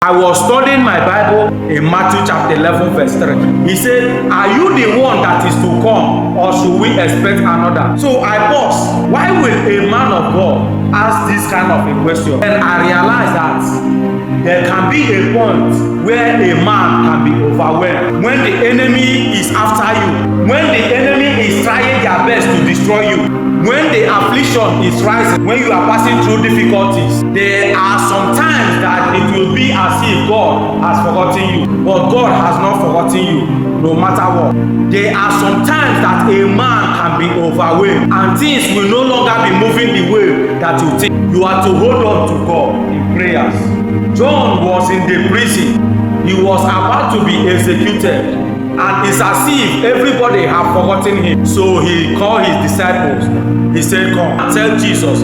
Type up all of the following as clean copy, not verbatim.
I was studying my Bible in Matthew chapter 11 verse 3. He said, are you the one that is to come, or should we expect another? So I paused. Why will a man of God ask this kind of a question? And I realized that there can be a point where a man can be overwhelmed. When the enemy is after you, when the enemy is trying their best to destroy you, when the affliction is rising, when you are passing through difficulties, there are some times that it will be as if God has forgotten you. But God has not forgotten you, no matter what. There are some times that a man can be overwhelmed and things will no longer be moving the way that you think. You are to hold on to God in prayers. John was in the prison. He was about to be executed. And it's as if everybody have forgotten him. So he called his disciples. He said, come and tell Jesus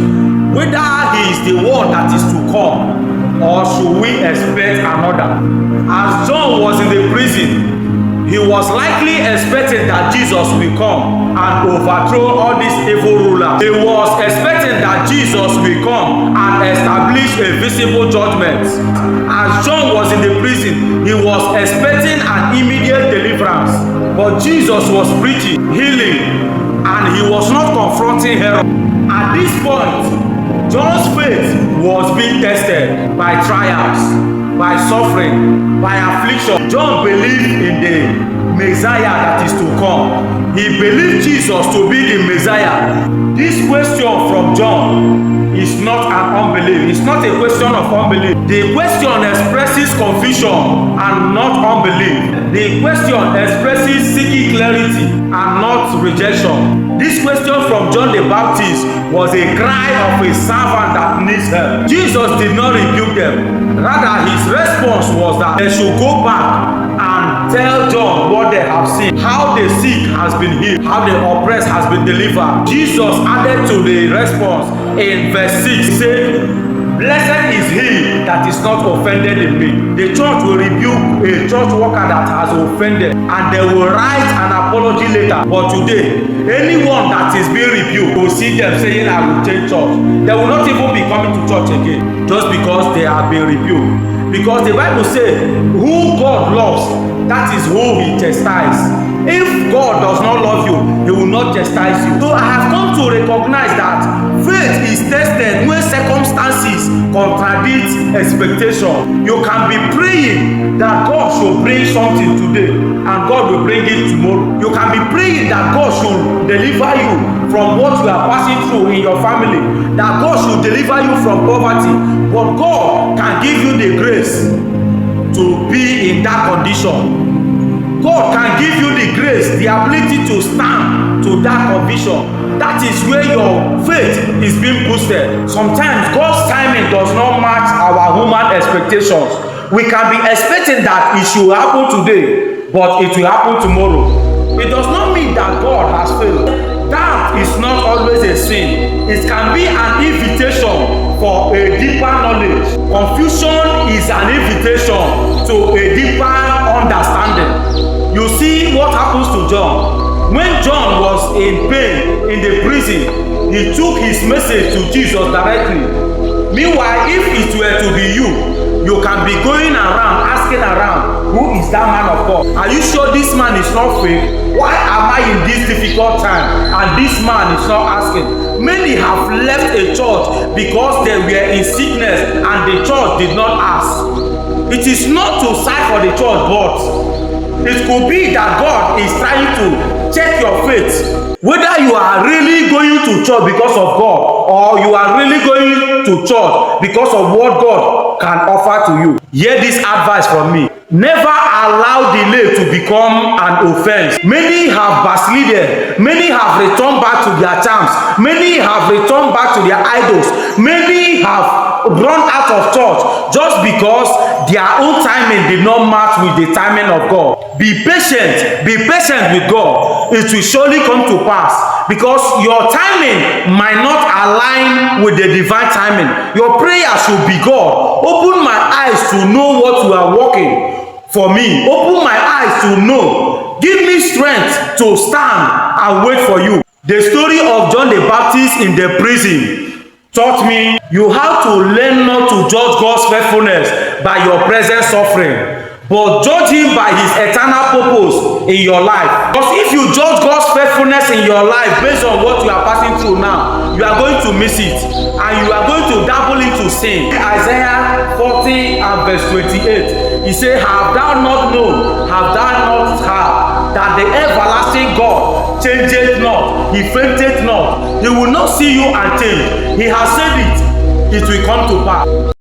whether he is the one that is to come, or should we expect another. As John was in the prison, he was likely expecting that Jesus will come and overthrow all these evil rulers. He was expecting that Jesus will come and establish a visible judgment. As John was in the prison, he was expecting an immediate deliverance. But Jesus was preaching healing, and he was not confronting Herod. At this point, John's faith was being tested by trials, by suffering, by affliction. John believed in the Messiah that is to come. He believed Jesus to be the Messiah. This question from John is not an unbelief. It's not a question of unbelief. The question expresses confusion and not unbelief. The question expresses seeking clarity and not rejection. This question from John the Baptist was a cry of a servant that needs help. Jesus did not rebuke them. Rather, his response was that they should go back and tell John what they have seen, how the sick has been healed, how the oppressed has been delivered. Jesus added to the response in verse 6. He said, blessed is he that is not offended in me. The church will rebuke a church worker that has offended, and they will write an apology later. But today, anyone that is being rebuked will see them saying, I will change church. They will not even be coming to church again just because they have been rebuked. Because the Bible says, who God loves, that is who he chastises. If God does not love you, he will not chastise you. So I have come to recognize that faith is tested when circumstances contradict expectation. You can be praying that God should bring something today, and God will bring it tomorrow. You can be praying that God should deliver you from what you are passing through in your family, that God should deliver you from poverty, but God can give you the grace to be in that condition. God can give you the grace, the ability to stand to that condition. That is where your faith is being boosted. Sometimes God's timing does not match our human expectations. We can be expecting that it should happen today, but it will happen tomorrow. It does not mean that God has failed. That is not always a sin. It can be an invitation for a deeper knowledge. Confusion is an invitation to a deeper understanding. You see what happens to John. When John was in pain in the prison, he took his message to Jesus directly. Meanwhile, if it were to be you can be going around asking around, who is that man of God? Are you sure this man is not fake? Why am I in this difficult time and this man is not asking? Many have left a church because they were in sickness and the church did not ask. It is not to sigh for the church, but it could be that God is trying to check your faith. Whether you are really going to church because of God, or you are really going to church because of what God can offer to you. Hear this advice from me. Never allow delay to become an offense. Many have backslidden. Many have returned back to their charms. Many have returned back to their idols. Many have run out of church just because their own timing did not match with the timing of God. Be patient. Be patient with God. It will surely come to pass, because your timing might not align with the divine timing. Your prayer should be, God, open my eyes to know what you are working for me. Open my eyes to know. Give me strength to stand and wait for you. The story of John the Baptist in the prison taught me you have to learn not to judge God's faithfulness by your present suffering, but judge him by his eternal purpose in your life. Because if you judge God's faithfulness in your life based on what you are passing through now, you are going to miss it and you are going to dabble into sin. Isaiah 40 and verse 28, he said, have thou not known, have thou not heard, that the everlasting God changeth not, he fainteth not, he will not see you and change. He has said it, it will come to pass.